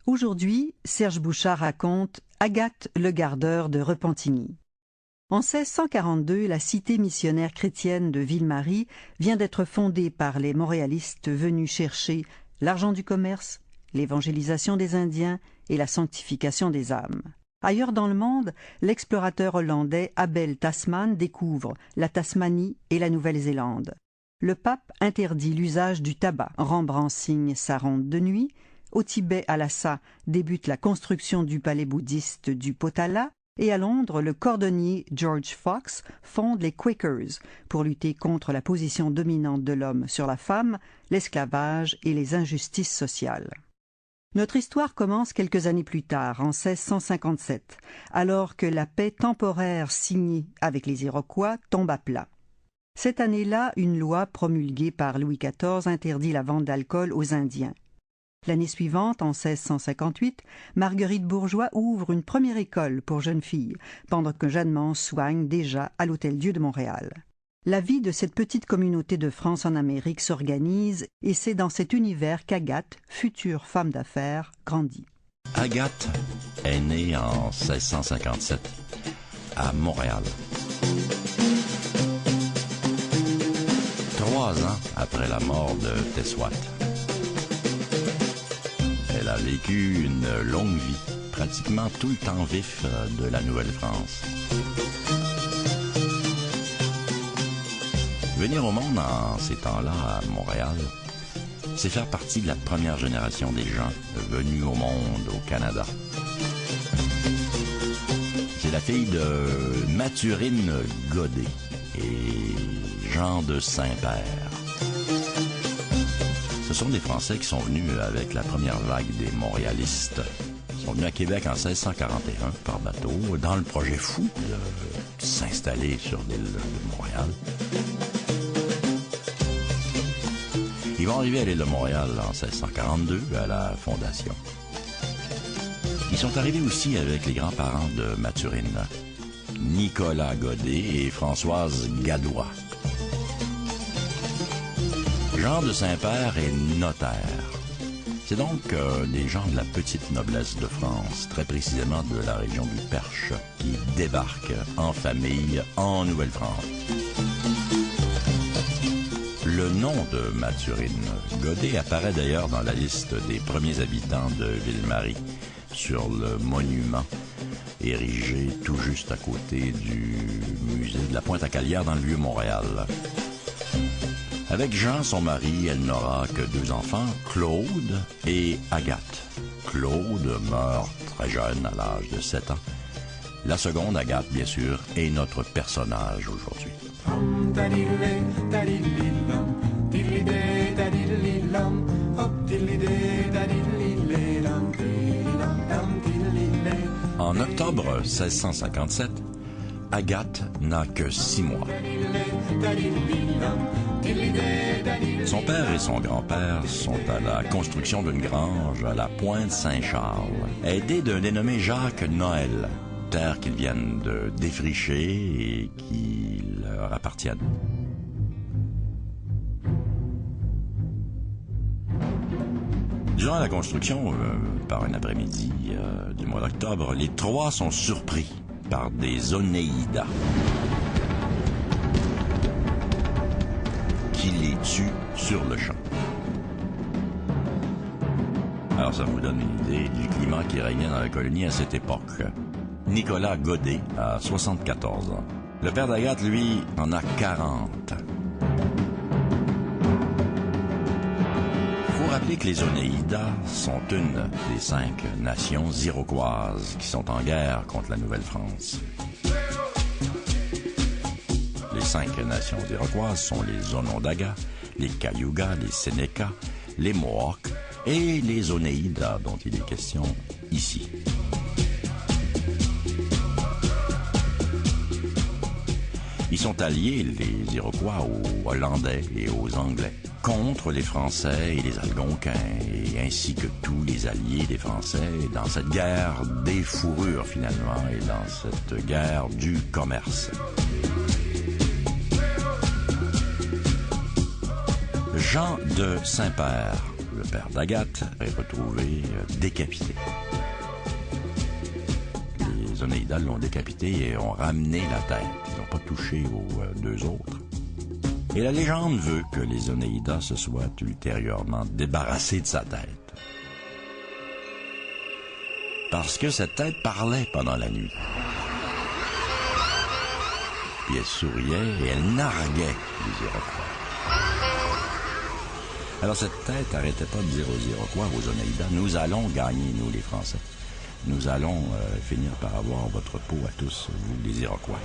Aujourd'hui, Serge Bouchard raconte Agathe le Gardeur de Repentigny. En 1642, la cité missionnaire chrétienne de Ville-Marie vient d'être fondée par les montréalistes venus chercher l'argent du commerce, l'évangélisation des Indiens et la sanctification des âmes. Ailleurs dans le monde, l'explorateur hollandais Abel Tasman découvre la Tasmanie et la Nouvelle-Zélande. Le pape interdit l'usage du tabac. Rembrandt signe sa ronde de nuit. Au Tibet, à Lhasa, débute la construction du palais bouddhiste du Potala. Et à Londres, le cordonnier George Fox fonde les Quakers pour lutter contre la position dominante de l'homme sur la femme, l'esclavage et les injustices sociales. Notre histoire commence quelques années plus tard, en 1657, alors que la paix temporaire signée avec les Iroquois tombe à plat. Cette année-là, une loi promulguée par Louis XIV interdit la vente d'alcool aux Indiens. L'année suivante, en 1658, Marguerite Bourgeois ouvre une première école pour jeunes filles, pendant que Jeanne Mance soigne déjà à l'Hôtel-Dieu de Montréal. La vie de cette petite communauté de France en Amérique s'organise et c'est dans cet univers qu'Agathe, future femme d'affaires, grandit. Agathe est née en 1657 à Montréal. 3 ans après la mort de Tessouat. Elle a vécu une longue vie, pratiquement tout le temps vif de la Nouvelle-France. Venir au monde en ces temps-là à Montréal, c'est faire partie de la première génération des gens venus au monde au Canada. C'est la fille de Mathurine Godet et Jean de Saint-Père. Ce sont des Français qui sont venus avec la première vague des Montréalistes. Ils sont venus à Québec en 1641 par bateau, dans le projet fou de s'installer sur l'île de Montréal. Ils vont arriver à l'île de Montréal en 1642 à la Fondation. Ils sont arrivés aussi avec les grands-parents de Mathurine, Nicolas Godet et Françoise Gadois. Jean de Saint-Père est notaire. C'est donc des gens de la petite noblesse de France, très précisément de la région du Perche, qui débarquent en famille en Nouvelle-France. Le nom de Mathurine Godet apparaît d'ailleurs dans la liste des premiers habitants de Ville-Marie, sur le monument érigé tout juste à côté du musée de la Pointe-à-Calière dans le Vieux-Montréal. Avec Jean, son mari, elle n'aura que 2 enfants, Claude et Agathe. Claude meurt très jeune, à l'âge de 7 ans. La seconde, Agathe, bien sûr, est notre personnage aujourd'hui. En octobre 1657, Agathe n'a que 6 mois. Son père et son grand-père sont à la construction d'une grange à la Pointe-Saint-Charles, aidés d'un dénommé Jacques Noël, terre qu'ils viennent de défricher et qui leur appartiennent. Durant la construction, par un après-midi du mois d'octobre, les 3 sont surpris par des Onéidas qui les tuent sur le champ. Alors ça vous donne une idée du climat qui régnait dans la colonie à cette époque. Nicolas Godet a 74 ans. Le père d'Agathe, lui, en a 40. Il faut rappeler que les Onéidas sont une des 5 nations iroquoises qui sont en guerre contre la Nouvelle-France. Les 5 nations iroquoises sont les Onondaga, les Cayugas, les Sénéca, les Mohawks et les Onéidas dont il est question ici. Ils sont alliés, les Iroquois, aux Hollandais et aux Anglais, contre les Français et les Algonquins, et ainsi que tous les alliés des Français dans cette guerre des fourrures, finalement, et dans cette guerre du commerce. Jean de Saint-Père, le père d'Agathe, est retrouvé décapité. Les Onéidas l'ont décapité et ont ramené la tête. Ils n'ont pas touché aux deux autres. Et la légende veut que les Onéidas se soient ultérieurement débarrassés de sa tête. Parce que cette tête parlait pendant la nuit. Puis elle souriait et elle narguait les Iroquois. Alors cette tête n'arrêtait pas de dire aux Iroquois, aux Onéidas, nous allons gagner, nous les Français. Nous allons finir par avoir votre peau à tous, vous les Iroquois.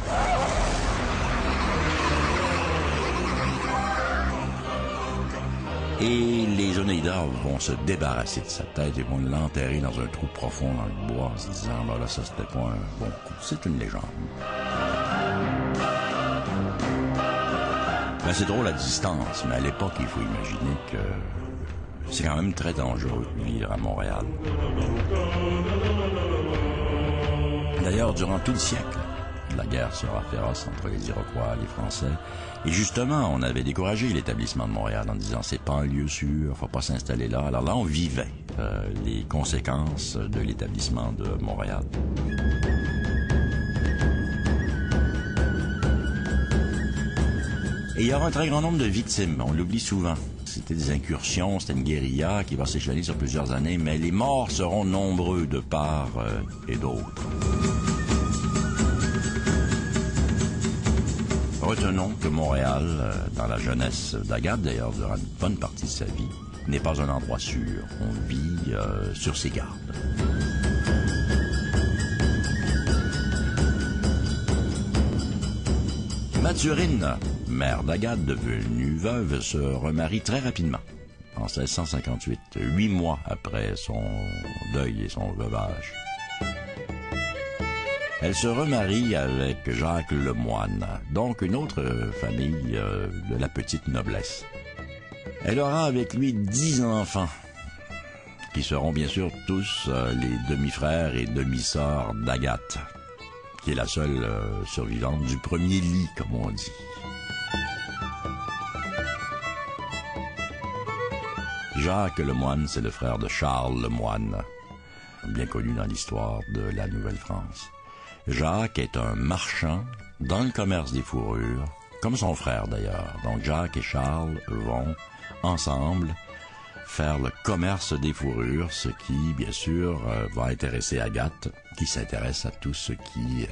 Et les Onéidas vont se débarrasser de sa tête et vont l'enterrer dans un trou profond dans le bois en se disant, ben là, ça c'était pas un bon coup. C'est une légende. Ben, c'est drôle à distance, mais à l'époque, il faut imaginer que c'est quand même très dangereux de vivre à Montréal. D'ailleurs, durant tout le siècle, la guerre sera féroce entre les Iroquois et les Français. Et justement, on avait découragé l'établissement de Montréal en disant c'est pas un lieu sûr, faut pas s'installer là. Alors là, on vivait les conséquences de l'établissement de Montréal. Et il y aura un très grand nombre de victimes, on l'oublie souvent. C'était des incursions, c'était une guérilla qui va s'échelonner sur plusieurs années, mais les morts seront nombreux de part et d'autre. Retenons que Montréal, dans la jeunesse d'Agathe, d'ailleurs durant une bonne partie de sa vie, n'est pas un endroit sûr. On vit sur ses gardes. Mathurine, mère d'Agathe, devenue veuve, se remarie très rapidement, en 1658, 8 mois après son deuil et son veuvage. Elle se remarie avec Jacques Lemoine, donc une autre famille de la petite noblesse. Elle aura avec lui 10 enfants, qui seront bien sûr tous les demi-frères et demi-sœurs d'Agathe, qui est la seule survivante du premier lit, comme on dit. Jacques Lemoine, c'est le frère de Charles Lemoine, bien connu dans l'histoire de la Nouvelle-France. Jacques est un marchand dans le commerce des fourrures, comme son frère d'ailleurs. Donc Jacques et Charles vont ensemble faire le commerce des fourrures, ce qui, bien sûr, va intéresser Agathe, qui s'intéresse à tout ce qui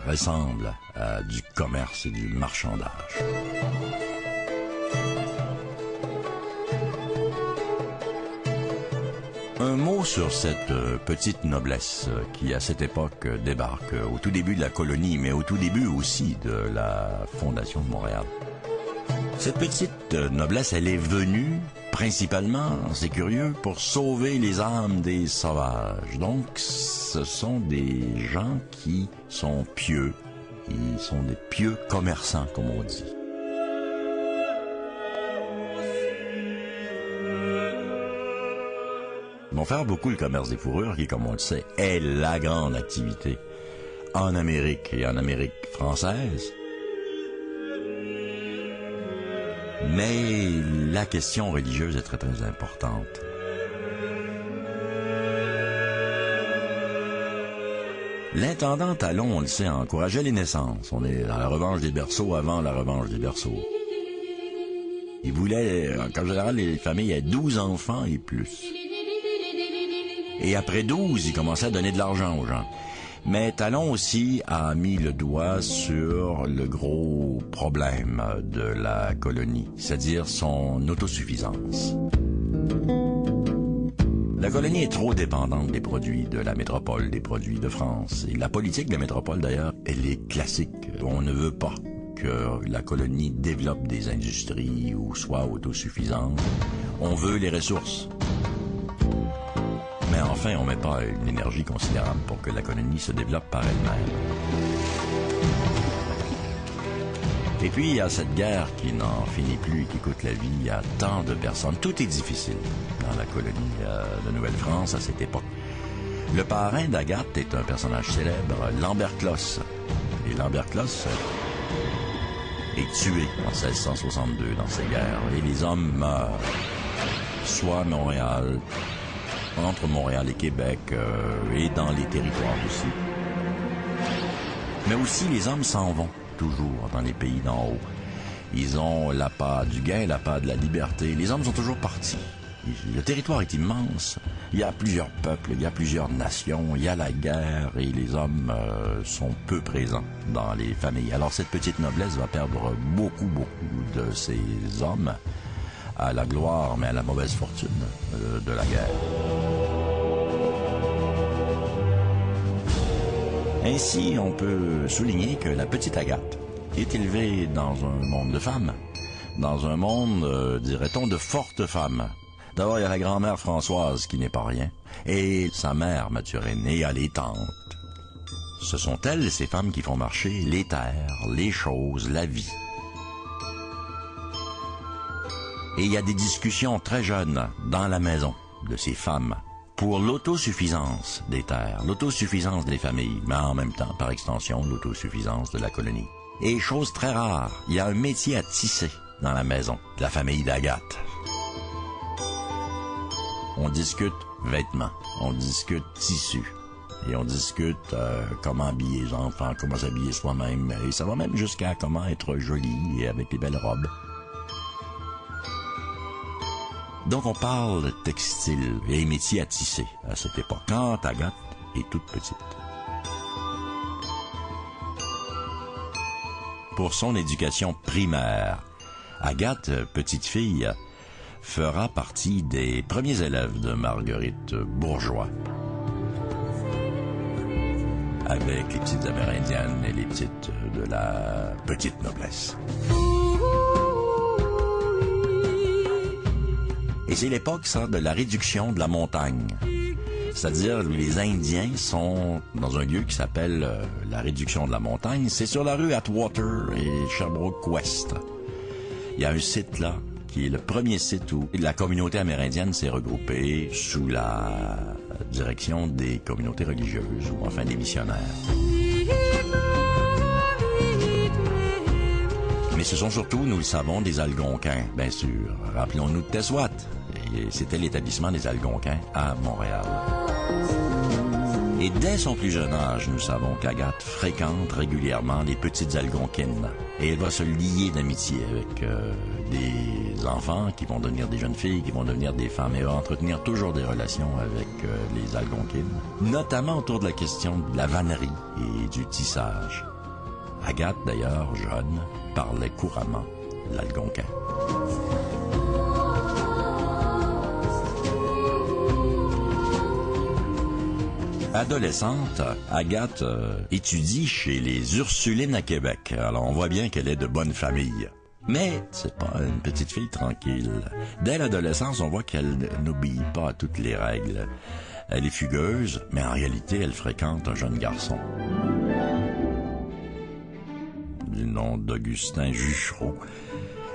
ressemble à du commerce et du marchandage. Un mot sur cette petite noblesse qui, à cette époque, débarque au tout début de la colonie, mais au tout début aussi de la fondation de Montréal. Cette petite noblesse, elle est venue principalement, c'est curieux, pour sauver les âmes des sauvages. Donc, ce sont des gens qui sont pieux, qui sont des pieux commerçants, comme on dit. Ils vont faire beaucoup le commerce des fourrures, qui, comme on le sait, est la grande activité en Amérique et en Amérique française. Mais la question religieuse est très très importante. L'intendant Talon, on le sait, encourageait les naissances. On est dans la revanche des berceaux avant la revanche des berceaux. Il voulait, en général, les familles avaient 12 enfants et plus. Et après 12, il commençait à donner de l'argent aux gens. Mais Talon aussi a mis le doigt sur le gros problème de la colonie, c'est-à-dire son autosuffisance. La colonie est trop dépendante des produits de la métropole, des produits de France. Et la politique de la métropole, d'ailleurs, elle est classique. On ne veut pas que la colonie développe des industries ou soit autosuffisante. On veut les ressources. Mais enfin, on ne met pas une énergie considérable pour que la colonie se développe par elle-même. Et puis, il y a cette guerre qui n'en finit plus et qui coûte la vie à tant de personnes. Tout est difficile dans la colonie de Nouvelle-France à cette époque. Le parrain d'Agathe est un personnage célèbre, Lambert Closse. Et Lambert Closse est tué en 1662 dans ces guerres. Et les hommes meurent, soit à Montréal, entre Montréal et Québec, et dans les territoires aussi. Mais aussi, les hommes s'en vont, toujours, dans les pays d'en haut. Ils ont l'appât du gain, l'appât de la liberté. Les hommes sont toujours partis. Le territoire est immense. Il y a plusieurs peuples, il y a plusieurs nations, il y a la guerre et les hommes sont peu présents dans les familles. Alors cette petite noblesse va perdre beaucoup de ces hommes à la gloire, mais à la mauvaise fortune de la guerre. Ainsi, on peut souligner que la petite Agathe est élevée dans un monde de femmes, dans un monde, dirait-on, de fortes femmes. D'abord, il y a la grand-mère Françoise, qui n'est pas rien, et sa mère Mathurine, et il y a les tantes. Ce sont elles, ces femmes, qui font marcher les terres, les choses, la vie. Et il y a des discussions très jeunes dans la maison de ces femmes pour l'autosuffisance des terres, l'autosuffisance des familles, mais en même temps, par extension, l'autosuffisance de la colonie. Et chose très rare, il y a un métier à tisser dans la maison de la famille d'Agathe. On discute vêtements, on discute tissus, et on discute comment habiller les enfants, comment s'habiller soi-même, et ça va même jusqu'à comment être joli et avec les belles robes. Donc on parle de textile et métiers à tisser à cette époque, quand Agathe est toute petite. Pour son éducation primaire, Agathe, petite fille, fera partie des premiers élèves de Marguerite Bourgeoys. Avec les petites amérindiennes et les petites de la petite noblesse. Et c'est l'époque, ça, de la réduction de la montagne. C'est-à-dire, les Indiens sont dans un lieu qui s'appelle la réduction de la montagne. C'est sur la rue Atwater et Sherbrooke-Ouest. Il y a un site là, qui est le premier site où la communauté amérindienne s'est regroupée sous la direction des communautés religieuses, ou enfin des missionnaires. Mais ce sont surtout, nous le savons, des Algonquins, bien sûr. Rappelons-nous de Tessouat. Et c'était l'établissement des Algonquins à Montréal. Et dès son plus jeune âge, nous savons qu'Agathe fréquente régulièrement les petites Algonquines. Et elle va se lier d'amitié avec des enfants qui vont devenir des jeunes filles, qui vont devenir des femmes. Et elle va entretenir toujours des relations avec les Algonquines, notamment autour de la question de la vannerie et du tissage. Agathe, d'ailleurs, jeune, parlait couramment l'algonquin. Adolescente, Agathe étudie chez les Ursulines à Québec. Alors on voit bien qu'elle est de bonne famille. Mais c'est pas une petite fille tranquille. Dès l'adolescence, on voit qu'elle n'obéit pas à toutes les règles. Elle est fugueuse, mais en réalité, elle fréquente un jeune garçon du nom d'Augustin Juchereau.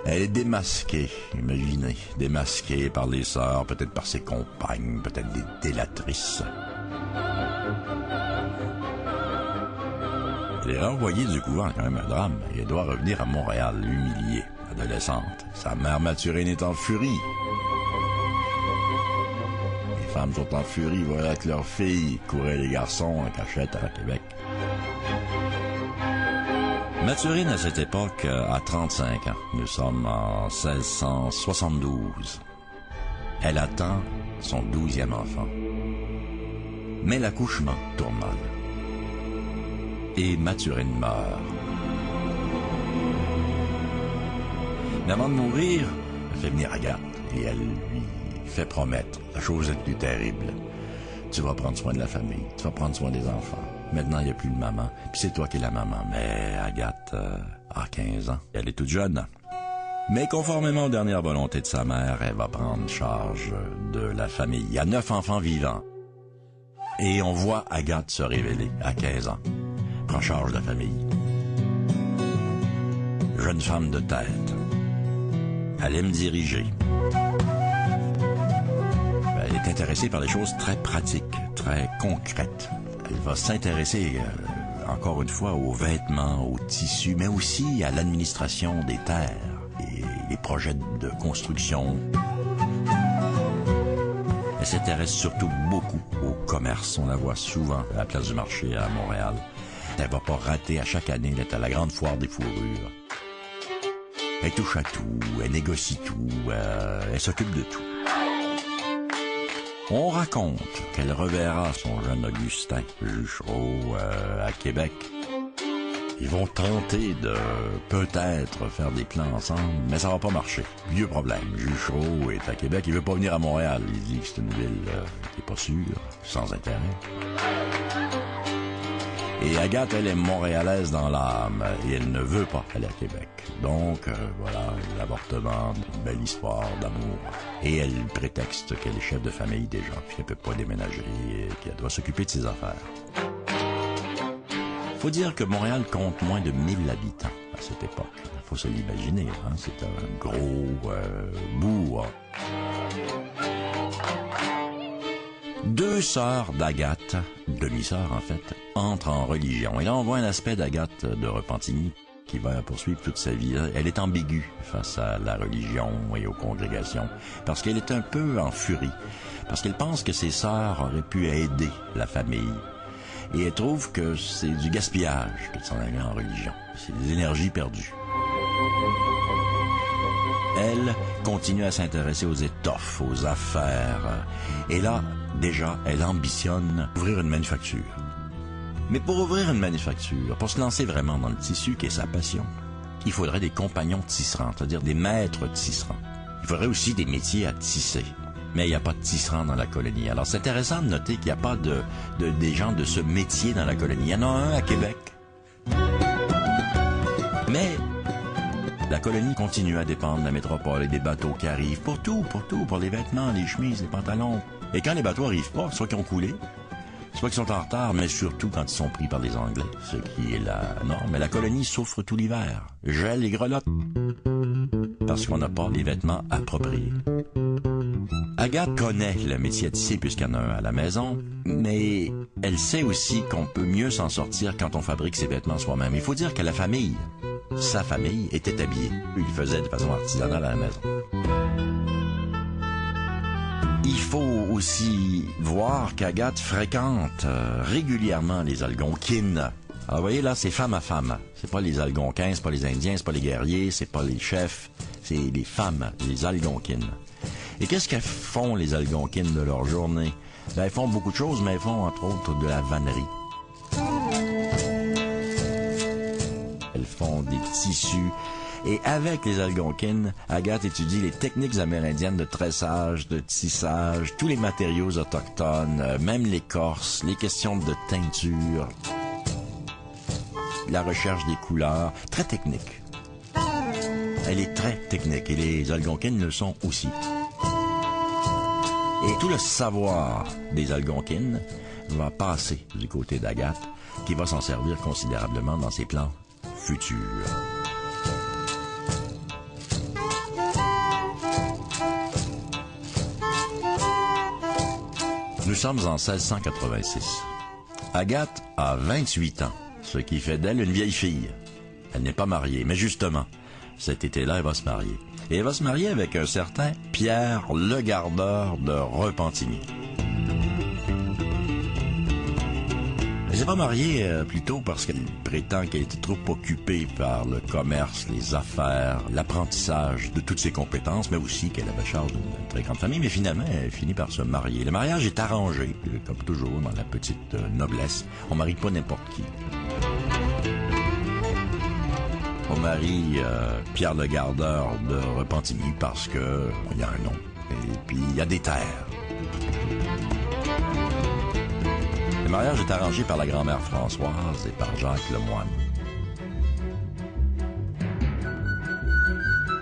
Elle est démasquée, imaginez, démasquée par les sœurs, peut-être par ses compagnes, peut-être des délatrices. Elle est renvoyée du couvent, quand même un drame, et elle doit revenir à Montréal, humiliée, adolescente. Sa mère Mathurine est en furie. Les femmes sont en furie, voilà que leurs filles couraient les garçons en cachette à Québec. Mathurine, à cette époque, a 35 ans. Nous sommes en 1672. Elle attend son 12e enfant. Mais l'accouchement tourne mal. Et Mathurine meurt. Mais avant de mourir, elle fait venir Agathe et elle lui fait promettre la chose la plus terrible. Tu vas prendre soin de la famille, tu vas prendre soin des enfants. Maintenant, il n'y a plus de maman, puis c'est toi qui es la maman. Mais Agathe a 15 ans, elle est toute jeune. Mais conformément aux dernières volontés de sa mère, elle va prendre charge de la famille. Il y a 9 enfants vivants. Et on voit Agathe se révéler à 15 ans. Prend charge de la famille. Jeune femme de tête. Elle aime diriger. Elle est intéressée par des choses très pratiques, très concrètes. Elle va s'intéresser encore une fois, aux vêtements, aux tissus, mais aussi à l'administration des terres et les projets de construction. Elle s'intéresse surtout beaucoup au commerce. On la voit souvent à la place du marché à Montréal. Elle va pas rater à chaque année d'être à la grande foire des fourrures. Elle touche à tout, elle négocie tout, elle s'occupe de tout. On raconte qu'elle reverra son jeune Augustin Juchereau à Québec. Ils vont tenter de peut-être faire des plans ensemble, mais ça va pas marcher. Vieux problème. Juchereau est à Québec, il veut pas venir à Montréal. Il dit que c'est une ville qui est pas sûre, sans intérêt. Et Agathe, elle est montréalaise dans l'âme et elle ne veut pas aller à Québec. Donc, voilà, l'avortement, une belle histoire d'amour. Et elle prétexte qu'elle est chef de famille déjà, puis qu'elle peut pas déménager et qu'elle doit s'occuper de ses affaires. Faut dire que Montréal compte moins de 1000 habitants à cette époque. Faut se l'imaginer, hein? C'est un gros bourg. Deux sœurs d'Agathe, demi-sœurs en fait, entrent en religion. Et là, on voit un aspect d'Agathe de Repentigny qui va poursuivre toute sa vie. Elle est ambiguë face à la religion et aux congrégations, parce qu'elle est un peu en furie, parce qu'elle pense que ses sœurs auraient pu aider la famille. Et elle trouve que c'est du gaspillage que de s'en aller en religion. C'est des énergies perdues. Elle continue à s'intéresser aux étoffes, aux affaires. Et là, déjà, elle ambitionne ouvrir une manufacture. Mais pour ouvrir une manufacture, pour se lancer vraiment dans le tissu, qui est sa passion, il faudrait des compagnons tisserands, c'est-à-dire des maîtres tisserands. Il faudrait aussi des métiers à tisser. Mais il n'y a pas de tisserand dans la colonie. Alors c'est intéressant de noter qu'il n'y a pas des gens de ce métier dans la colonie. Il y en a un à Québec. Mais la colonie continue à dépendre de la métropole et des bateaux qui arrivent pour tout, pour les vêtements, les chemises, les pantalons. Et quand les bateaux n'arrivent pas, soit qu'ils ont coulé, soit qu'ils sont en retard, mais surtout quand ils sont pris par les Anglais, ce qui est la norme. Mais la colonie souffre tout l'hiver, gèle et grelotte, parce qu'on n'a pas les vêtements appropriés. Agathe connaît le métier à tisser puisqu'il y en a un à la maison, mais elle sait aussi qu'on peut mieux s'en sortir quand on fabrique ses vêtements soi-même. Il faut dire que la famille, sa famille, était habillée. Il faisait de façon artisanale à la maison. Il faut aussi voir qu'Agathe fréquente régulièrement les Algonquines. Alors vous voyez là, c'est femme à femme. C'est pas les Algonquins, c'est pas les Indiens, c'est pas les guerriers, c'est pas les chefs, c'est les femmes, les Algonquines. Et qu'est-ce qu'elles font, les Algonquines, de leur journée? Ben, elles font beaucoup de choses, mais elles font, entre autres, de la vannerie. Elles font des tissus. Et avec les Algonquines, Agathe étudie les techniques amérindiennes de tressage, de tissage, tous les matériaux autochtones, même l'écorce, les questions de teinture, la recherche des couleurs, très technique. Elle est très technique et les Algonquines le sont aussi. Et tout le savoir des Algonquines va passer du côté d'Agathe, qui va s'en servir considérablement dans ses plans futurs. Nous sommes en 1686. Agathe a 28 ans, ce qui fait d'elle une vieille fille. Elle n'est pas mariée, mais justement, cet été-là, elle va se marier. Et elle va se marier avec un certain Pierre Legardeur de Repentigny. Elle s'est pas mariée plutôt parce qu'elle prétend qu'elle était trop occupée par le commerce, les affaires, l'apprentissage de toutes ses compétences, mais aussi qu'elle avait charge d'une très grande famille. Mais finalement, elle finit par se marier. Le mariage est arrangé, comme toujours dans la petite noblesse. On marie pas n'importe qui. On marie Pierre Legardeur de Repentigny parce que il y a un nom et puis il y a des terres. Le mariage est arrangé par la grand-mère Françoise et par Jacques Lemoine.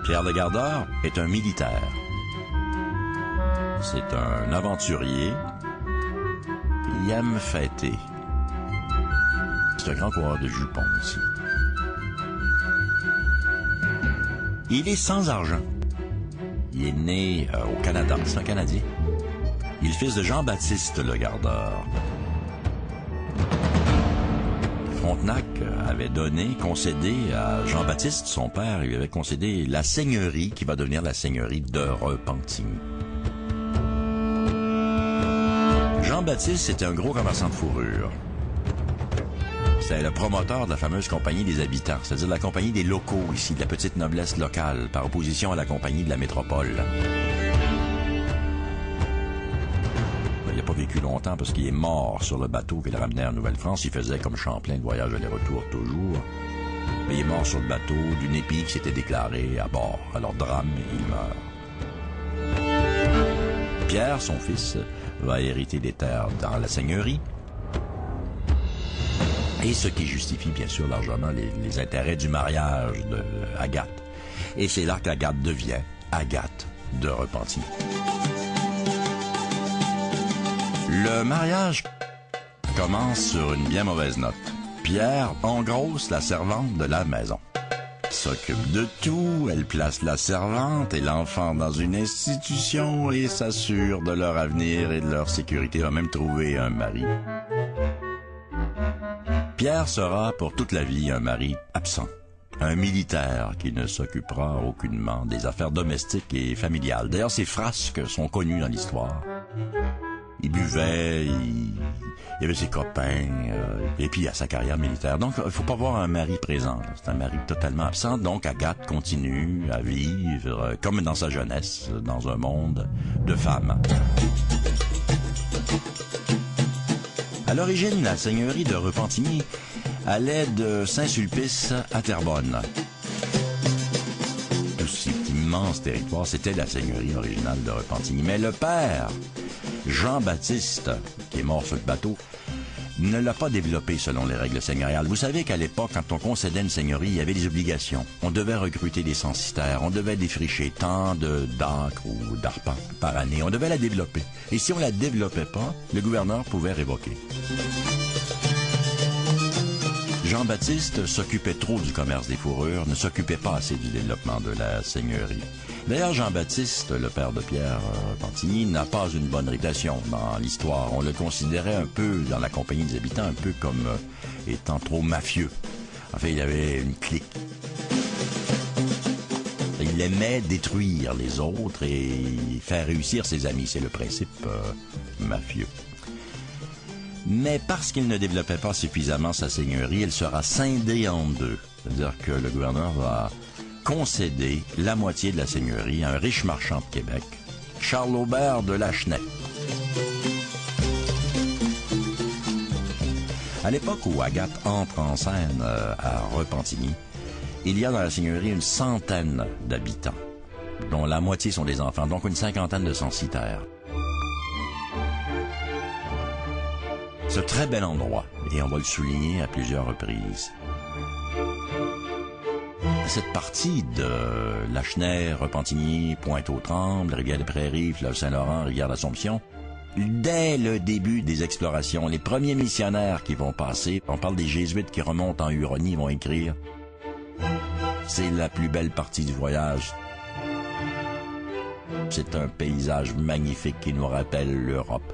Pierre Legardeur est un militaire. C'est un aventurier. Il aime fêter. C'est un grand coureur de jupons aussi. Il est sans argent. Il est né au Canada. C'est un Canadien. Il est le fils de Jean-Baptiste Legardeur. Frontenac avait concédé à Jean-Baptiste, son père, il lui avait concédé la seigneurie qui va devenir la seigneurie de Repentigny. Jean-Baptiste était un gros commerçant de fourrure. C'était le promoteur de la fameuse compagnie des habitants, c'est-à-dire la compagnie des locaux ici, de la petite noblesse locale, par opposition à la compagnie de la métropole. Il n'a pas vécu longtemps parce qu'il est mort sur le bateau qui le ramenait en Nouvelle-France. Il faisait comme Champlain de voyage aller-retour toujours. Mais il est mort sur le bateau d'une épée qui s'était déclarée à bord. Alors drame, il meurt. Pierre, son fils, va hériter des terres dans la seigneurie. Et ce qui justifie bien sûr largement les intérêts du mariage de Agathe. Et c'est là qu'Agathe devient Agathe de Repentigny. Le mariage commence sur une bien mauvaise note. Pierre engrosse la servante de la maison. S'occupe de tout, elle place la servante et l'enfant dans une institution et s'assure de leur avenir et de leur sécurité. Va même trouver un mari. Pierre sera pour toute la vie un mari absent, un militaire qui ne s'occupera aucunement des affaires domestiques et familiales. D'ailleurs, ces frasques sont connues dans l'histoire. Il buvait, il avait ses copains, et puis il a sa carrière militaire. Donc, il ne faut pas voir un mari présent. C'est un mari totalement absent. Donc, Agathe continue à vivre, comme dans sa jeunesse, dans un monde de femmes. À l'origine, la seigneurie de Repentigny allait de Saint-Sulpice à Terrebonne. Tout cet immense territoire, c'était la seigneurie originale de Repentigny. Mais le père, Jean-Baptiste, qui est mort sur le bateau, ne l'a pas développé selon les règles seigneuriales. Vous savez qu'à l'époque, quand on concédait une seigneurie, il y avait des obligations. On devait recruter des censitaires, on devait défricher tant d'acres ou d'arpents par année. On devait la développer. Et si on la développait pas, le gouverneur pouvait révoquer. Jean-Baptiste s'occupait trop du commerce des fourrures, ne s'occupait pas assez du développement de la seigneurie. D'ailleurs, Jean-Baptiste, le père de Pierre Repentigny, n'a pas une bonne réputation dans l'histoire. On le considérait un peu, dans la compagnie des habitants, un peu comme étant trop mafieux. En fait, il avait une clique. Il aimait détruire les autres et faire réussir ses amis. C'est le principe mafieux. Mais parce qu'il ne développait pas suffisamment sa seigneurie, elle sera scindée en deux. C'est-à-dire que le gouverneur va concéder la moitié de la seigneurie à un riche marchand de Québec, Charles Aubert de Lachenay. À l'époque où Agathe entre en scène à Repentigny, il y a dans la seigneurie une centaine d'habitants, dont la moitié sont des enfants, donc une cinquantaine de censitaires. C'est un très bel endroit, et on va le souligner à plusieurs reprises. Cette partie de Lachenay, Repentigny, Pointe-aux-Trembles, Rivière-des-Prairies, Fleuve-Saint-Laurent, Rivière-d'Assomption, dès le début des explorations, les premiers missionnaires qui vont passer, on parle des jésuites qui remontent en Huronie, vont écrire « C'est la plus belle partie du voyage. C'est un paysage magnifique qui nous rappelle l'Europe. »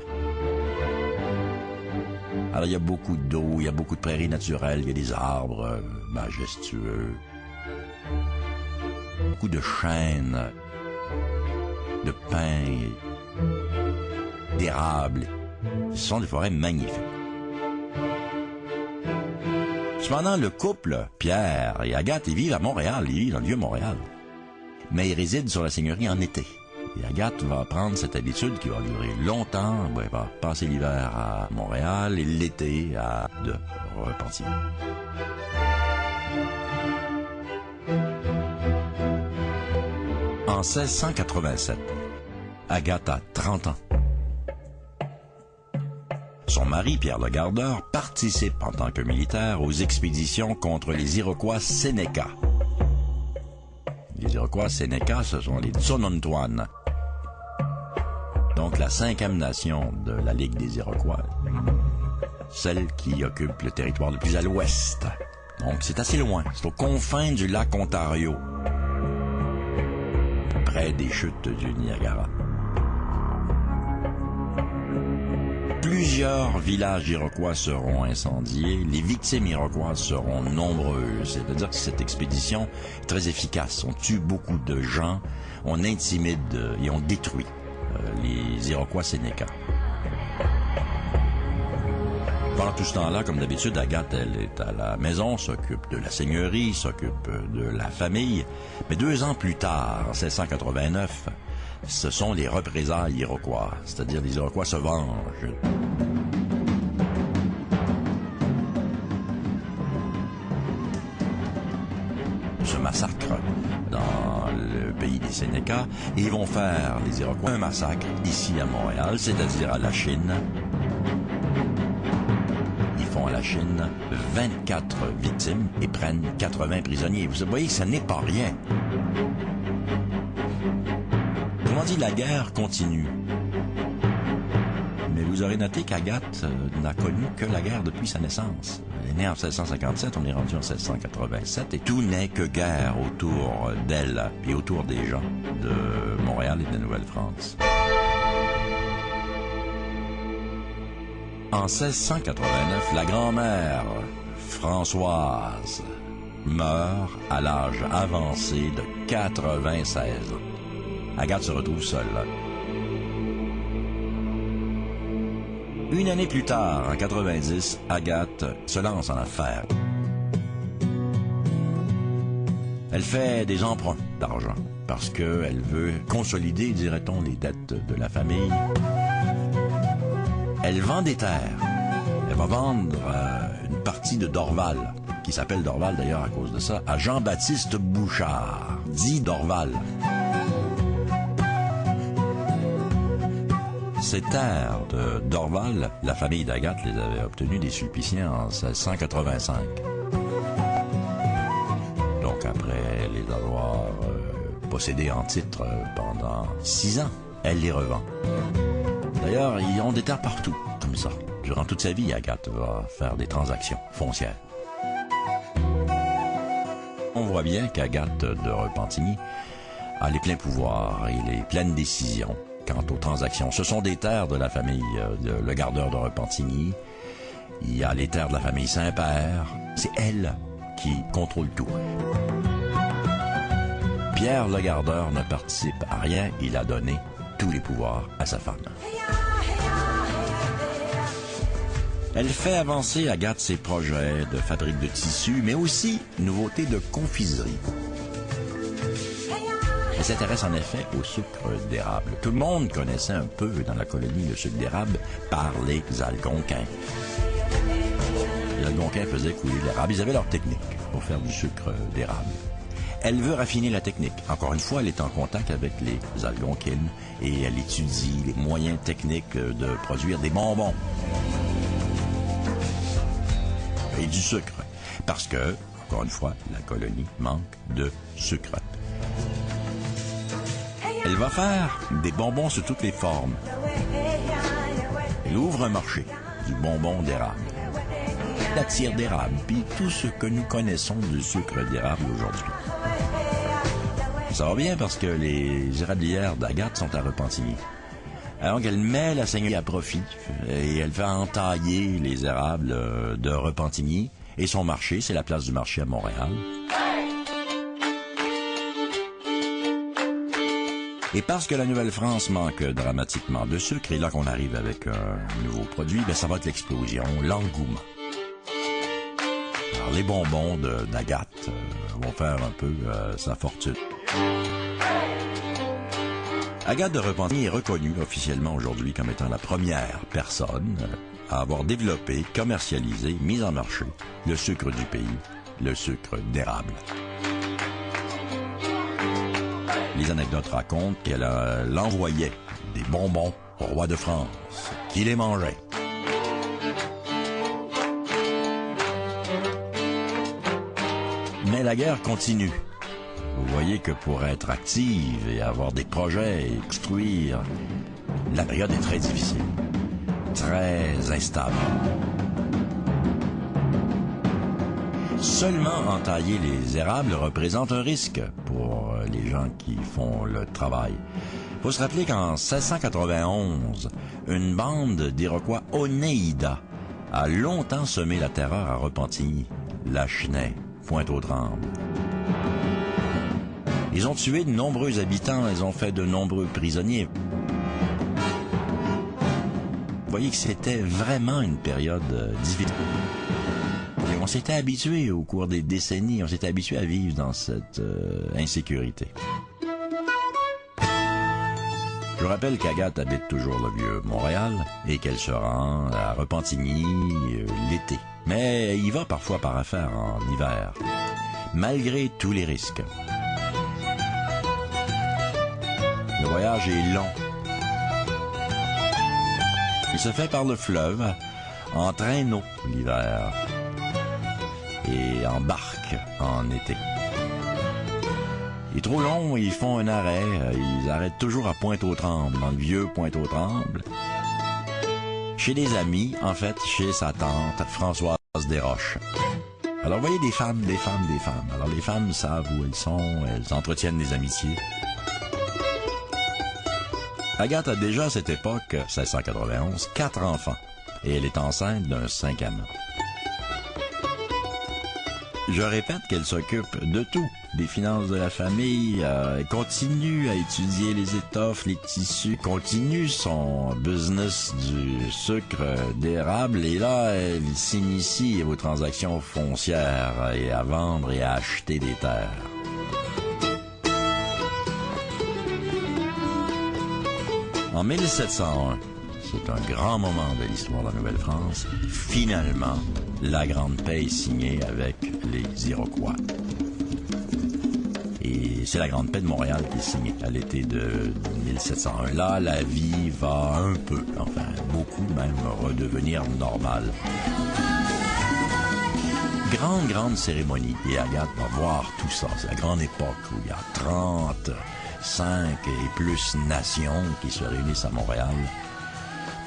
Alors, il y a beaucoup d'eau, il y a beaucoup de prairies naturelles, il y a des arbres majestueux, beaucoup de chênes, de pins, d'érables. Ce sont des forêts magnifiques. Cependant, le couple, Pierre et Agathe, ils vivent à Montréal, ils vivent dans le Vieux-Montréal. Mais ils résident sur la seigneurie en été. Et Agathe va prendre cette habitude qui va durer longtemps. Elle va passer l'hiver à Montréal et l'été à de Repentigny. En 1687, Agathe a 30 ans. Son mari, Pierre le Gardeur, participe en tant que militaire aux expéditions contre les Iroquois Sénéca. Les Iroquois Sénéca, ce sont les Tsonontoines. Donc la 5e nation de la Ligue des Iroquois, celle qui occupe le territoire le plus à l'ouest. Donc c'est assez loin, c'est aux confins du lac Ontario, près des chutes du Niagara. Plusieurs Plusieurs villages iroquois seront incendiés, les victimes iroquoises seront nombreuses. C'est-à-dire que cette expédition est très efficace. On tue beaucoup de gens, on intimide et on détruit les Iroquois Sénéca. Pendant tout ce temps-là, comme d'habitude, Agathe, elle est à la maison, s'occupe de la seigneurie, s'occupe de la famille. Mais 2 ans plus tard, en 1689, ce sont les représailles iroquois, c'est-à-dire les Iroquois se vengent. Ce massacre dans le pays des Sénéca, et ils vont faire, les Iroquois, un massacre ici à Montréal, c'est-à-dire à la Chine. Ils font à la Chine 24 victimes et prennent 80 prisonniers. Vous voyez que ça n'est pas rien. Autrement dit, la guerre continue. Mais vous aurez noté qu'Agathe n'a connu que la guerre depuis sa naissance. Elle est née en 1657, on est rendu en 1687, et tout n'est que guerre autour d'elle et autour des gens de Montréal et de la Nouvelle-France. En 1689, la grand-mère Françoise meurt à l'âge avancé de 96 ans. Agathe se retrouve seule. Une année plus tard, en 90, Agathe se lance en affaires. Elle fait des emprunts d'argent parce qu'elle veut consolider, dirait-on, les dettes de la famille. Elle vend des terres. Elle va vendre une partie de Dorval, qui s'appelle Dorval d'ailleurs à cause de ça, à Jean-Baptiste Bouchard, dit Dorval. Ces terres de Dorval, la famille d'Agathe les avait obtenues des Sulpiciens en 1685. Donc après les avoir possédées en titre pendant 6 ans, elle les revend. D'ailleurs, ils ont des terres partout, comme ça. Durant toute sa vie, Agathe va faire des transactions foncières. On voit bien qu'Agathe de Repentigny a les pleins pouvoirs et les pleines décisions quant aux transactions. Ce sont des terres de la famille Le Gardeur de Repentigny. Il y a les terres de la famille Saint-Père. C'est elle qui contrôle tout. Pierre Le Gardeur ne participe à rien. Il a donné tous les pouvoirs à sa femme. Elle fait avancer, Agathe, ses projets de fabrique de tissus, mais aussi nouveautés de confiserie. Elle s'intéresse en effet au sucre d'érable. Tout le monde connaissait un peu dans la colonie le sucre d'érable par les Algonquins. Les Algonquins faisaient couler l'érable. Ils avaient leur technique pour faire du sucre d'érable. Elle veut raffiner la technique. Encore une fois, elle est en contact avec les Algonquines et elle étudie les moyens techniques de produire des bonbons et du sucre. Parce que, encore une fois, la colonie manque de sucre. Elle va faire des bonbons sous toutes les formes. Elle ouvre un marché du bonbon d'érable, la tire d'érable, puis tout ce que nous connaissons du sucre d'érable aujourd'hui. Ça va bien parce que les érablières d'Agathe sont à Repentigny. Alors qu'elle met la seigneurie à profit et elle fait entailler les érables de Repentigny. Et son marché, c'est la place du marché à Montréal. Et parce que la Nouvelle-France manque dramatiquement de sucre, et là qu'on arrive avec un nouveau produit, ben ça va être l'explosion, l'engouement. Alors les bonbons d'Agathe vont faire un peu sa fortune. Agathe de Repentigny est reconnue officiellement aujourd'hui comme étant la première personne à avoir développé, commercialisé, mis en marché le sucre du pays, le sucre d'érable. Les anecdotes racontent qu'elle envoyait des bonbons au roi de France, qui les mangeait. Mais la guerre continue. Vous voyez que pour être active et avoir des projets et construire, la période est très difficile, très instable. Seulement entailler les érables représente un risque pour les gens qui font le travail. Faut se rappeler qu'en 1691, une bande d'Iroquois Oneida a longtemps semé la terreur à Repentigny, Lachenay, Pointe-aux-Trembles. Ils ont tué de nombreux habitants, ils ont fait de nombreux prisonniers. Vous voyez que c'était vraiment une période difficile. Et on s'était habitué au cours des décennies, on s'était habitué à vivre dans cette insécurité. Je rappelle qu'Agathe habite toujours le vieux Montréal et qu'elle se rend à Repentigny l'été. Mais elle y va parfois par affaire en hiver, malgré tous les risques. Le voyage est long. Il se fait par le fleuve, en traîneau l'hiver et en barque en été. Il est trop long, ils font un arrêt. Ils arrêtent toujours à Pointe-aux-Trembles, dans le vieux Pointe-aux-Trembles. Chez des amis, en fait, chez sa tante, Françoise Desroches. Alors, vous voyez, des femmes. Alors, les femmes savent où elles sont, elles entretiennent des amitiés. Agathe a déjà, à cette époque, 1691, 4 enfants. Et elle est enceinte d'un 5e. Je répète qu'elle s'occupe de tout, des finances de la famille, elle continue à étudier les étoffes, les tissus, continue son business du sucre d'érable et là, elle s'initie aux transactions foncières et à vendre et à acheter des terres. En 1701, c'est un grand moment de l'histoire de la Nouvelle-France. Finalement, la Grande Paix est signée avec les Iroquois. Et c'est la Grande Paix de Montréal qui est signée à l'été de 1701. Là, la vie va un peu, enfin beaucoup même, redevenir normale. Grande cérémonie. Et Agathe va voir tout ça. C'est la grande époque où il y a 35 et plus nations qui se réunissent à Montréal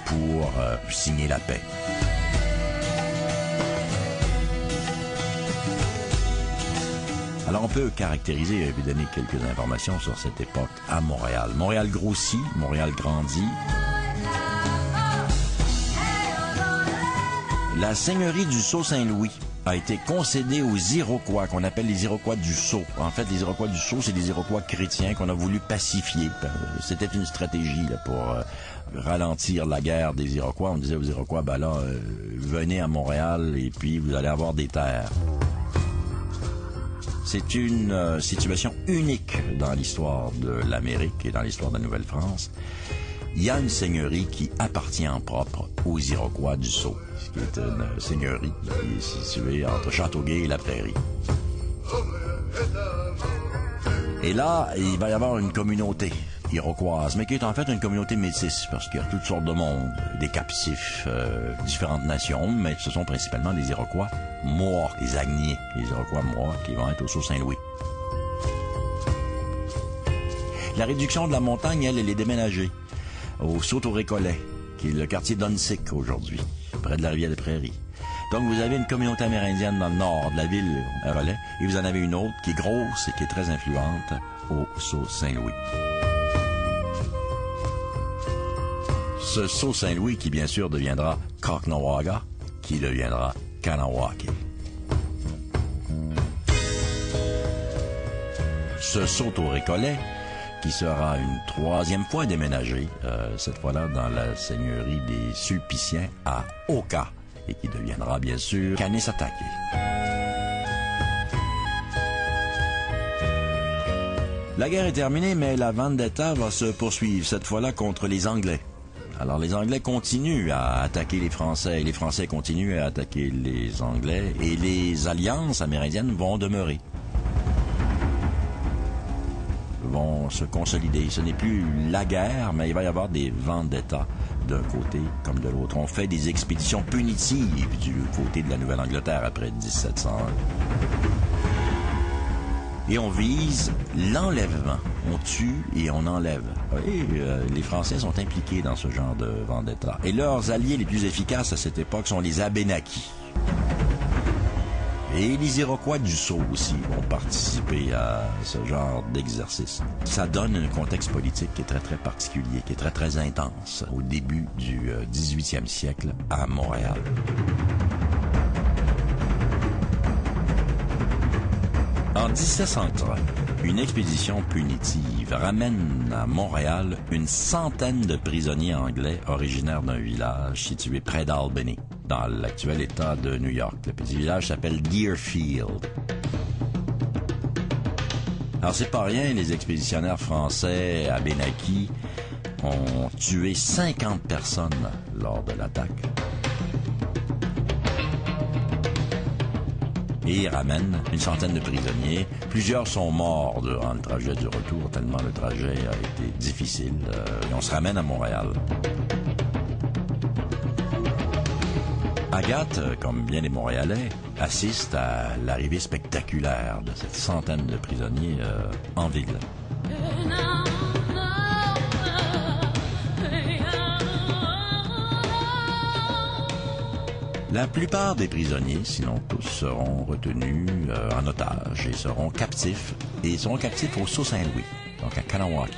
pour signer la paix. Alors on peut caractériser et lui donner quelques informations sur cette époque à Montréal. Montréal grossit, Montréal grandit. La seigneurie du Sault-Saint-Louis a été concédée aux Iroquois, qu'on appelle les Iroquois du Sault. En fait, les Iroquois du Sault, c'est des Iroquois chrétiens qu'on a voulu pacifier. C'était une stratégie là, pour ralentir la guerre des Iroquois. On disait aux Iroquois, ben là, venez à Montréal et puis vous allez avoir des terres. C'est une situation unique dans l'histoire de l'Amérique et dans l'histoire de la Nouvelle-France. Il y a une seigneurie qui appartient en propre aux Iroquois du Sault, qui est une seigneurie qui est située entre Châteauguay et la Prairie. Et là, il va y avoir une communauté iroquoise, mais qui est en fait une communauté métisse, parce qu'il y a toutes sortes de monde, des captifs, différentes nations, mais ce sont principalement des Iroquois Mohawks, les Agniers, les Iroquois Mohawks qui vont être au Sault-Saint-Louis. La réduction de la montagne, elle est déménagée au Sault-au-Récollet, qui est le quartier d'Onsic aujourd'hui, près de la rivière des Prairies. Donc vous avez une communauté amérindienne dans le nord de la ville à Relais, et vous en avez une autre qui est grosse et qui est très influente au Sault-Saint-Louis. Ce Sault-Saint-Louis qui bien sûr deviendra Caughnawaga, qui deviendra Kahnawake. Ce Sault-au-Récollet qui sera une 3e fois déménagé, cette fois-là dans la seigneurie des Sulpiciens à Oka, et qui deviendra bien sûr Kanesatake. La guerre est terminée, mais la vendetta va se poursuivre, cette fois-là contre les Anglais. Alors les Anglais continuent à attaquer les Français, et les Français continuent à attaquer les Anglais, et les alliances amérindiennes vont demeurer. Vont se consolider. Ce n'est plus la guerre, mais il va y avoir des vendettas d'un côté comme de l'autre. On fait des expéditions punitives du côté de la Nouvelle-Angleterre après 1701. Et on vise l'enlèvement. On tue et on enlève. Et les Français sont impliqués dans ce genre de vendetta. Et leurs alliés les plus efficaces à cette époque sont les Abénakis. Et les Iroquois du Sault aussi vont participer à ce genre d'exercice. Ça donne un contexte politique qui est très, très particulier, qui est très, très intense au début du 18e siècle à Montréal. En 1730, une expédition punitive ramène à Montréal une centaine de prisonniers anglais originaires d'un village situé près d'Albany, dans l'actuel État de New York. Le petit village s'appelle Deerfield. Alors c'est pas rien, les expéditionnaires français à Benaki ont tué 50 personnes lors de l'attaque. Et ils ramènent une centaine de prisonniers. Plusieurs sont morts durant le trajet du retour, tellement le trajet a été difficile. Et on se ramène à Montréal. Agathe, comme bien les Montréalais, assiste à l'arrivée spectaculaire de cette centaine de prisonniers en ville. La plupart des prisonniers, sinon tous, seront retenus en otage et seront captifs. Et ils seront captifs au Sault-Saint-Louis, donc à Kanawake.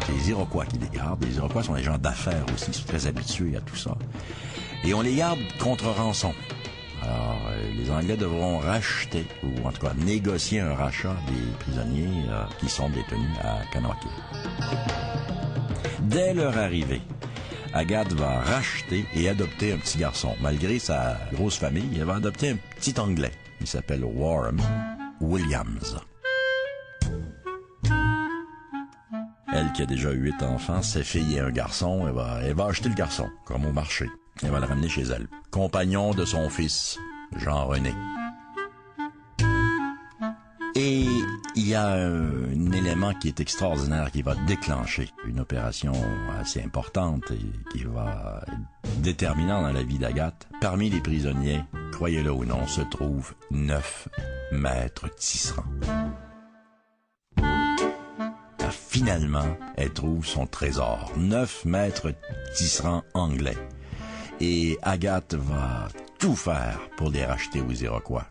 Les Iroquois qui les gardent. Les Iroquois sont des gens d'affaires aussi, ils sont très habitués à tout ça. Et on les garde contre rançon. Alors, les Anglais devront racheter, ou en tout cas négocier un rachat des prisonniers qui sont détenus à Kanawake. Dès leur arrivée, Agathe va racheter et adopter un petit garçon. Malgré sa grosse famille, elle va adopter un petit Anglais. Il s'appelle Warren Williams. Elle qui a déjà 8 enfants, ses filles et un garçon, elle va acheter le garçon, comme au marché. Elle va le ramener chez elle. Compagnon de son fils, Jean-René. Et il y a un élément qui est extraordinaire qui va déclencher une opération assez importante et qui va être déterminant dans la vie d'Agathe. Parmi les prisonniers, croyez-le ou non, se trouvent 9 maîtres tisserands. Finalement, elle trouve son trésor. 9 maîtres tisserands anglais. Et Agathe va tout faire pour les racheter aux Iroquois.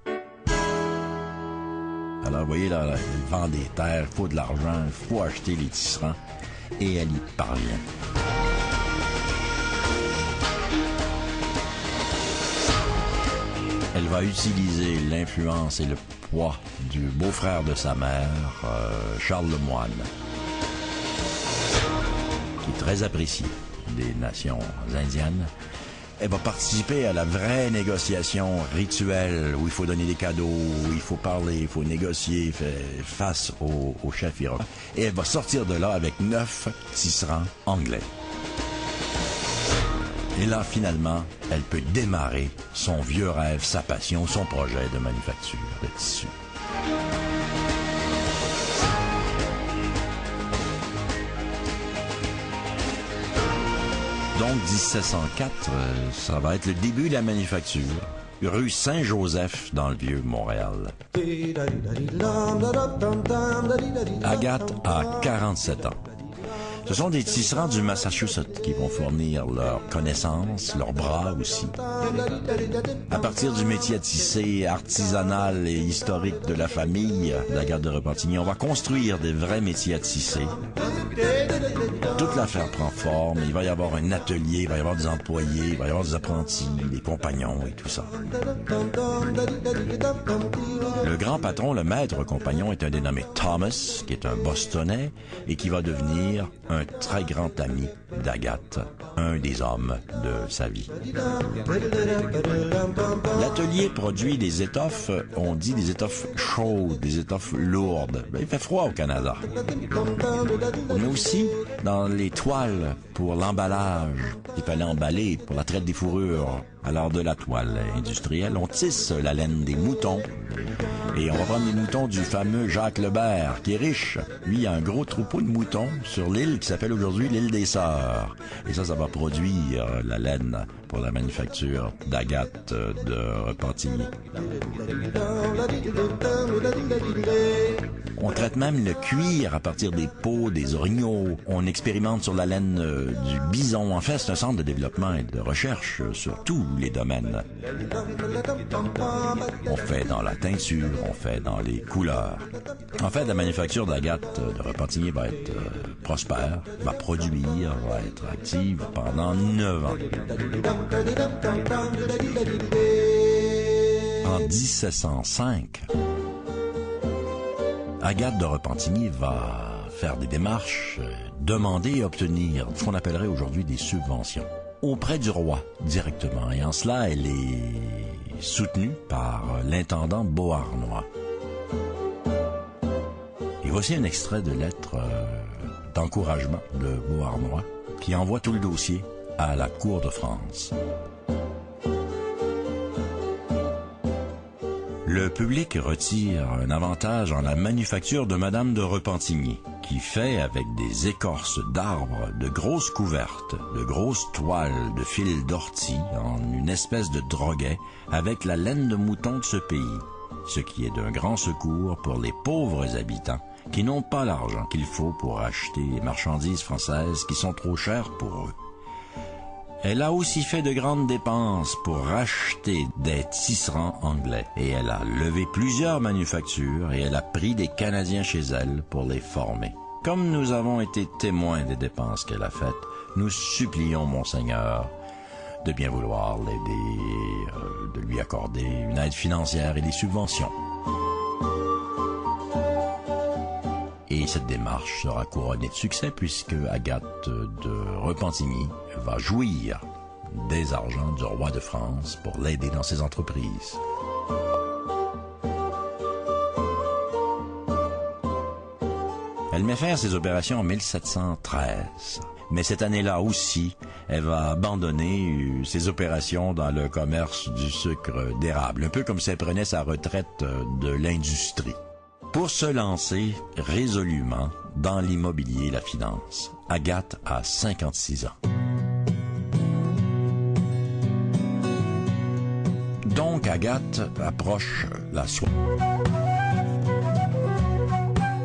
Alors, vous voyez, là, elle vend des terres, il faut de l'argent, il faut acheter les tisserands, et elle y parvient. Elle va utiliser l'influence et le poids du beau-frère de sa mère, Charles Le Moyne, qui est très apprécié des nations indiennes. Elle va participer à la vraie négociation rituelle où il faut donner des cadeaux, où il faut parler, il faut négocier face au chef iroquois. Et elle va sortir de là avec 9 tisserands anglais. Et là, finalement, elle peut démarrer son vieux rêve, sa passion, son projet de manufacture de tissus. Donc, 1704, ça va être le début de la manufacture. Rue Saint-Joseph, dans le vieux Montréal. Agathe a 47 ans. Ce sont des tisserands du Massachusetts qui vont fournir leurs connaissances, leurs bras aussi. À partir du métier à tisser artisanal et historique de la famille d'Agathe de Repentigny, on va construire des vrais métiers à tisser. Toute l'affaire prend forme, il va y avoir un atelier, il va y avoir des employés, il va y avoir des apprentis, des compagnons et tout ça. Le grand patron, le maître compagnon, est un dénommé Thomas, qui est un Bostonnais et qui va devenir un très grand ami d'Agathe, un des hommes de sa vie. L'atelier produit des étoffes, on dit des étoffes chaudes, des étoffes lourdes. Il fait froid au Canada. Mais aussi dans les toiles pour l'emballage. Il fallait emballer pour la traite des fourrures Alors de la toile industrielle, on tisse la laine des moutons. Et on va prendre les moutons du fameux Jacques Lebert, qui est riche. Lui, il a un gros troupeau de moutons sur l'île qui s'appelle aujourd'hui l'île des Sœurs. Et ça va produire la laine pour la manufacture d'Agathe de Repentigny. On traite même le cuir à partir des peaux, des orignaux. On expérimente sur la laine du bison. En fait, c'est un centre de développement et de recherche sur tous les domaines. On fait dans la teinture, on fait dans les couleurs. En fait, la manufacture d'Agathe de Repentigny va être prospère, va produire, va être active pendant 9 ans. En 1705, Agathe de Repentigny va faire des démarches, demander et obtenir ce qu'on appellerait aujourd'hui des subventions auprès du roi directement. Et en cela, elle est soutenue par l'intendant Beauharnois. Et voici un extrait de lettre d'encouragement de Beauharnois qui envoie tout le dossier à la cour de France. Le public retire un avantage en la manufacture de Madame de Repentigny, qui fait avec des écorces d'arbres de grosses couvertes, de grosses toiles de fil d'ortie en une espèce de droguet avec la laine de mouton de ce pays, ce qui est d'un grand secours pour les pauvres habitants qui n'ont pas l'argent qu'il faut pour acheter les marchandises françaises qui sont trop chères pour eux. Elle a aussi fait de grandes dépenses pour racheter des tisserands anglais et elle a levé plusieurs manufactures et elle a pris des Canadiens chez elle pour les former. Comme nous avons été témoins des dépenses qu'elle a faites, nous supplions Monseigneur de bien vouloir l'aider, de lui accorder une aide financière et des subventions. Et cette démarche sera couronnée de succès puisque Agathe de Repentigny va jouir des argents du roi de France pour l'aider dans ses entreprises. Elle met fin à ses opérations en 1713. Mais cette année-là aussi, elle va abandonner ses opérations dans le commerce du sucre d'érable, un peu comme si elle prenait sa retraite de l'industrie, pour se lancer résolument dans l'immobilier et la finance. Agathe a 56 ans. Donc Agathe approche la soie.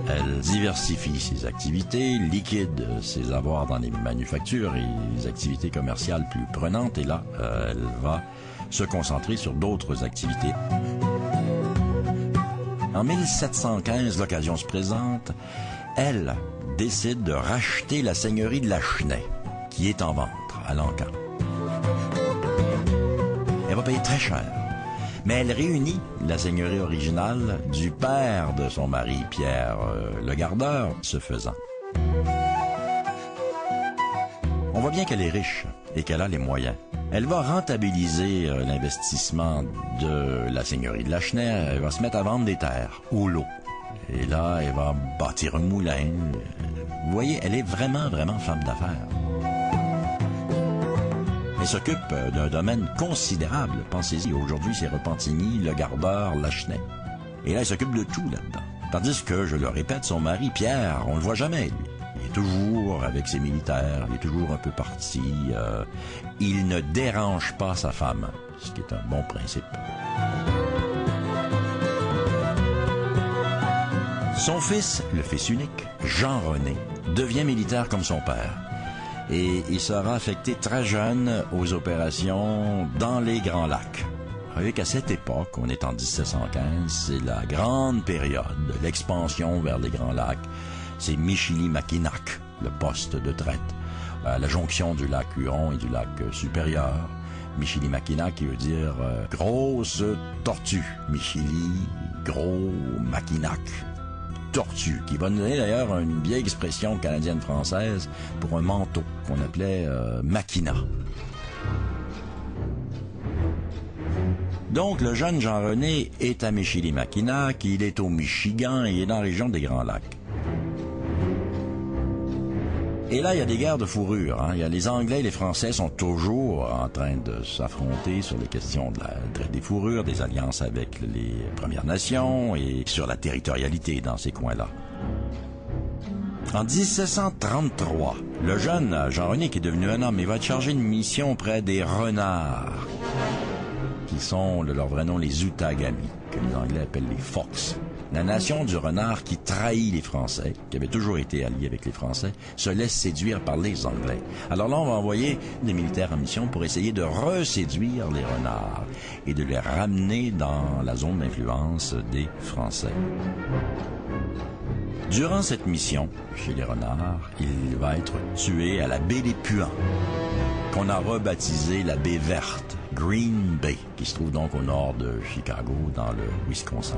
Elle diversifie ses activités, liquide ses avoirs dans les manufactures et les activités commerciales plus prenantes, et là, elle va se concentrer sur d'autres activités. En 1715, l'occasion se présente. Elle décide de racheter la seigneurie de Lachenay, qui est en vente à Lancan. Elle va payer très cher, mais elle réunit la seigneurie originale du père de son mari, Pierre le Gardeur, ce faisant. On voit bien qu'elle est riche et qu'elle a les moyens. Elle va rentabiliser l'investissement de la seigneurie de Lachenay. Elle va se mettre à vendre des terres au lot. Et là, elle va bâtir un moulin. Vous voyez, elle est vraiment, vraiment femme d'affaires. Elle s'occupe d'un domaine considérable. Pensez-y, aujourd'hui, c'est Repentigny, le Gardeur, Lachenay. Et là, elle s'occupe de tout là-dedans. Tandis que, je le répète, son mari, Pierre, on le voit jamais, lui. Il est toujours avec ses militaires, il est toujours un peu parti. Il ne dérange pas sa femme, ce qui est un bon principe. Son fils, le fils unique, Jean-René, devient militaire comme son père. Et il sera affecté très jeune aux opérations dans les Grands Lacs. Vous voyez qu'à cette époque, on est en 1715, c'est la grande période de l'expansion vers les Grands Lacs. C'est Michilimackinac, le poste de traite, à la jonction du lac Huron et du lac supérieur. Michilimackinac, qui veut dire grosse tortue. Michili, gros, Mackinac, tortue, qui va nous donner d'ailleurs une vieille expression canadienne-française pour un manteau qu'on appelait maquina. Donc le jeune Jean-René est à Michilimackinac, il est au Michigan et il est dans la région des Grands Lacs. Et là, il y a des guerres de fourrure. Il y a les Anglais et les Français sont toujours en train de s'affronter sur les questions de la traite des fourrures, des alliances avec les Premières Nations et sur la territorialité dans ces coins-là. En 1733, le jeune Jean-René, qui est devenu un homme, il va être chargé d'une mission près des renards, qui sont, de leur vrai nom, les Outagamie, que les Anglais appellent les Fox. La nation du renard qui trahit les Français, qui avait toujours été alliée avec les Français, se laisse séduire par les Anglais. Alors là, on va envoyer des militaires en mission pour essayer de reséduire les renards et de les ramener dans la zone d'influence des Français. Durant cette mission, chez les renards, il va être tué à la baie des Puants, qu'on a rebaptisé la baie verte, Green Bay, qui se trouve donc au nord de Chicago, dans le Wisconsin.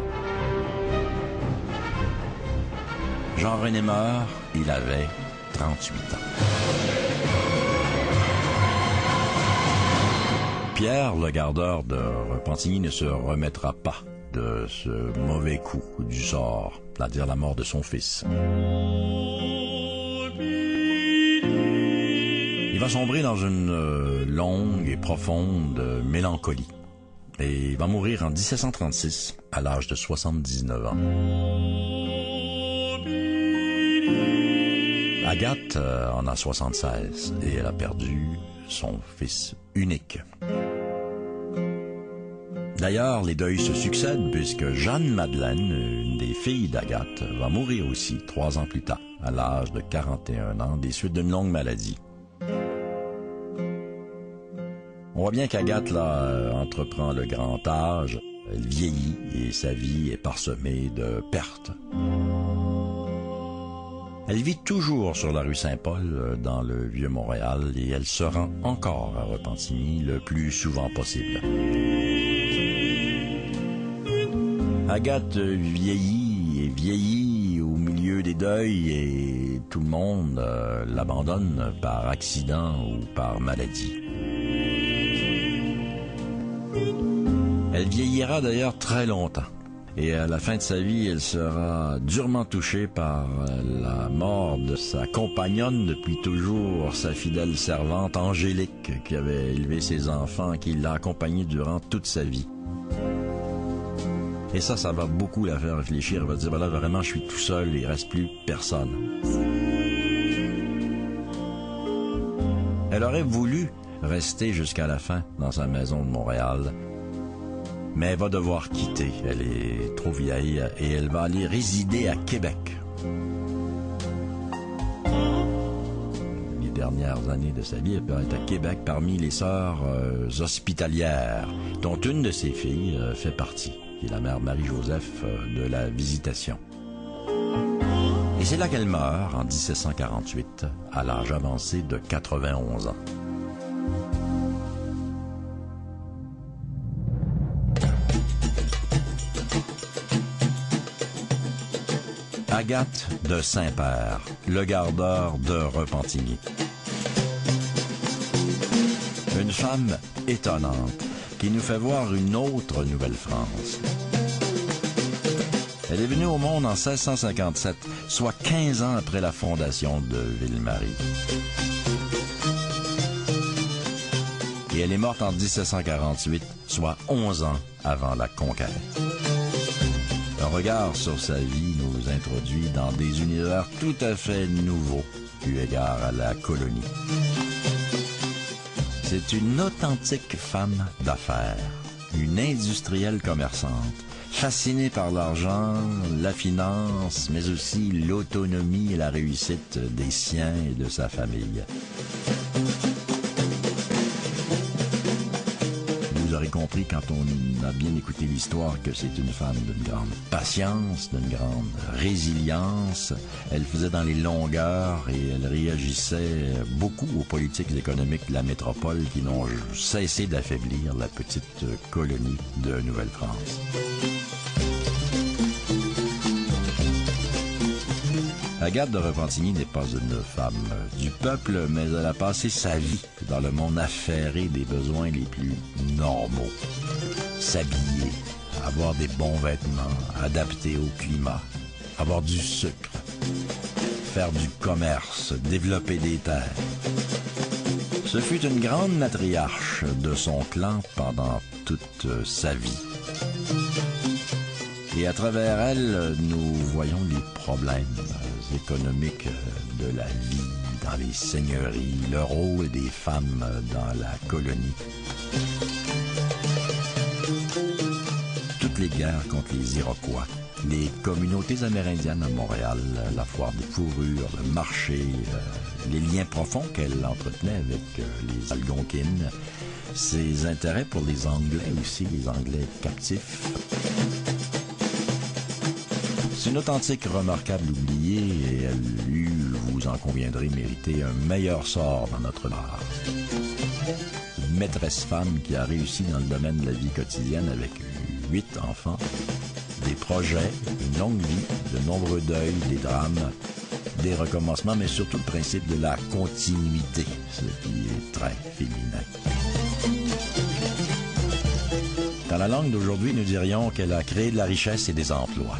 Jean-René meurt, il avait 38 ans. Pierre, le gardeur de Repentigny, ne se remettra pas de ce mauvais coup du sort, c'est-à-dire la mort de son fils. Il va sombrer dans une longue et profonde mélancolie. Et il va mourir en 1736, à l'âge de 79 ans. Agathe en a 76 et elle a perdu son fils unique. D'ailleurs, les deuils se succèdent puisque Jeanne-Madeleine, une des filles d'Agathe, va mourir aussi 3 ans plus tard, à l'âge de 41 ans, des suites d'une longue maladie. On voit bien qu'Agathe, là, entreprend le grand âge, elle vieillit et sa vie est parsemée de pertes. Elle vit toujours sur la rue Saint-Paul, dans le Vieux-Montréal, et elle se rend encore à Repentigny le plus souvent possible. Agathe vieillit et vieillit au milieu des deuils et tout le monde l'abandonne par accident ou par maladie. Elle vieillira d'ailleurs très longtemps. Et à la fin de sa vie, elle sera durement touchée par la mort de sa compagnonne depuis toujours, sa fidèle servante Angélique, qui avait élevé ses enfants, qui l'a accompagnée durant toute sa vie. Et ça va beaucoup la faire réfléchir. Elle va dire, voilà, vraiment, je suis tout seul, il ne reste plus personne. Elle aurait voulu rester jusqu'à la fin dans sa maison de Montréal, mais elle va devoir quitter. Elle est trop vieille et elle va aller résider à Québec. Les dernières années de sa vie, elle va être à Québec parmi les sœurs hospitalières, dont une de ses filles fait partie, qui est la mère Marie-Joseph de la Visitation. Et c'est là qu'elle meurt en 1748, à l'âge avancé de 91 ans. Agathe de Saint-Père, le gardeur de Repentigny. Une femme étonnante qui nous fait voir une autre Nouvelle-France. Elle est venue au monde en 1657, soit 15 ans après la fondation de Ville-Marie. Et elle est morte en 1748, soit 11 ans avant la conquête. Un regard sur sa vie nous introduit dans des univers tout à fait nouveaux, eu égard à la colonie. C'est une authentique femme d'affaires, une industrielle commerçante, fascinée par l'argent, la finance, mais aussi l'autonomie et la réussite des siens et de sa famille. Vous aurez compris quand on a bien écouté l'histoire que c'est une femme d'une grande patience, d'une grande résilience. Elle faisait dans les longueurs et elle réagissait beaucoup aux politiques économiques de la métropole qui n'ont cessé d'affaiblir la petite colonie de Nouvelle-France. Agathe de Repentigny n'est pas une femme du peuple, mais elle a passé sa vie dans le monde affairé des besoins les plus normaux. S'habiller, avoir des bons vêtements, adaptés au climat, avoir du sucre. faire du commerce, développer des terres. Ce fut une grande matriarche de son clan pendant toute sa vie. Et à travers elle, nous voyons les problèmes économiques de la vie dans les seigneuries, le rôle des femmes dans la colonie. Toutes les guerres contre les Iroquois, les communautés amérindiennes à Montréal, la foire des fourrures, le marché, les liens profonds qu'elle entretenait avec les Algonquines, ses intérêts pour les Anglais aussi, les Anglais captifs. C'est une authentique remarquable oubliée et elle eut, vous en conviendrez, mérité un meilleur sort dans notre art. Une maîtresse femme qui a réussi dans le domaine de la vie quotidienne avec 8 enfants, des projets, une longue vie, de nombreux deuils, des drames, des recommencements, mais surtout le principe de la continuité, ce qui est très féminin. Dans la langue d'aujourd'hui, nous dirions qu'elle a créé de la richesse et des emplois.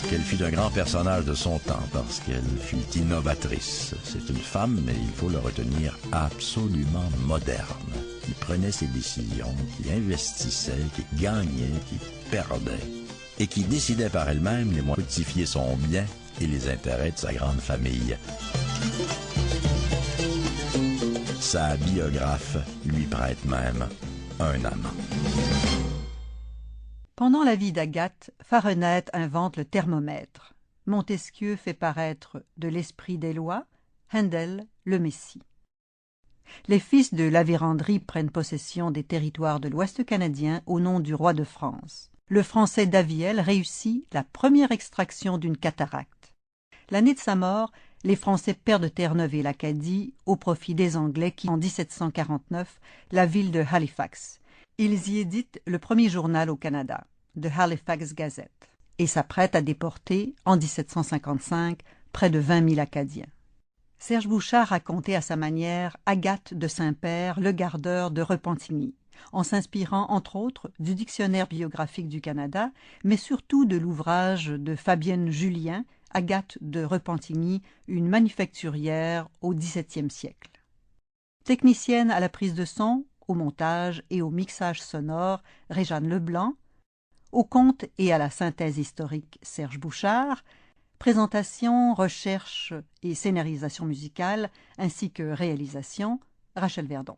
Qu'elle fut un grand personnage de son temps parce qu'elle fut innovatrice. C'est une femme, mais il faut le retenir, absolument moderne, qui prenait ses décisions, qui investissait, qui gagnait, qui perdait, et qui décidait par elle-même les moyens de fructifier son bien et les intérêts de sa grande famille. Sa biographe lui prête même un amant. Pendant la vie d'Agathe, Fahrenheit invente le thermomètre. Montesquieu fait paraître de l'esprit des lois, Handel le Messie. Les fils de La Vérendrye prennent possession des territoires de l'Ouest canadien au nom du roi de France. Le Français d'Avielle réussit la première extraction d'une cataracte. L'année de sa mort, les Français perdent Terre-Neuve et l'Acadie au profit des Anglais qui, en 1749, la ville de Halifax. Ils y éditent le premier journal au Canada, The Halifax Gazette, et s'apprêtent à déporter, en 1755, près de 20 000 Acadiens. Serge Bouchard racontait à sa manière Agathe de Saint-Père, le gardeur de Repentigny, en s'inspirant entre autres du Dictionnaire biographique du Canada, mais surtout de l'ouvrage de Fabienne Julien, Agathe de Repentigny, une manufacturière au XVIIe siècle. Technicienne à la prise de son, au montage et au mixage sonore, Réjeanne Leblanc, au conte et à la synthèse historique, Serge Bouchard, présentation, recherche et scénarisation musicale, ainsi que réalisation, Rachel Verdon.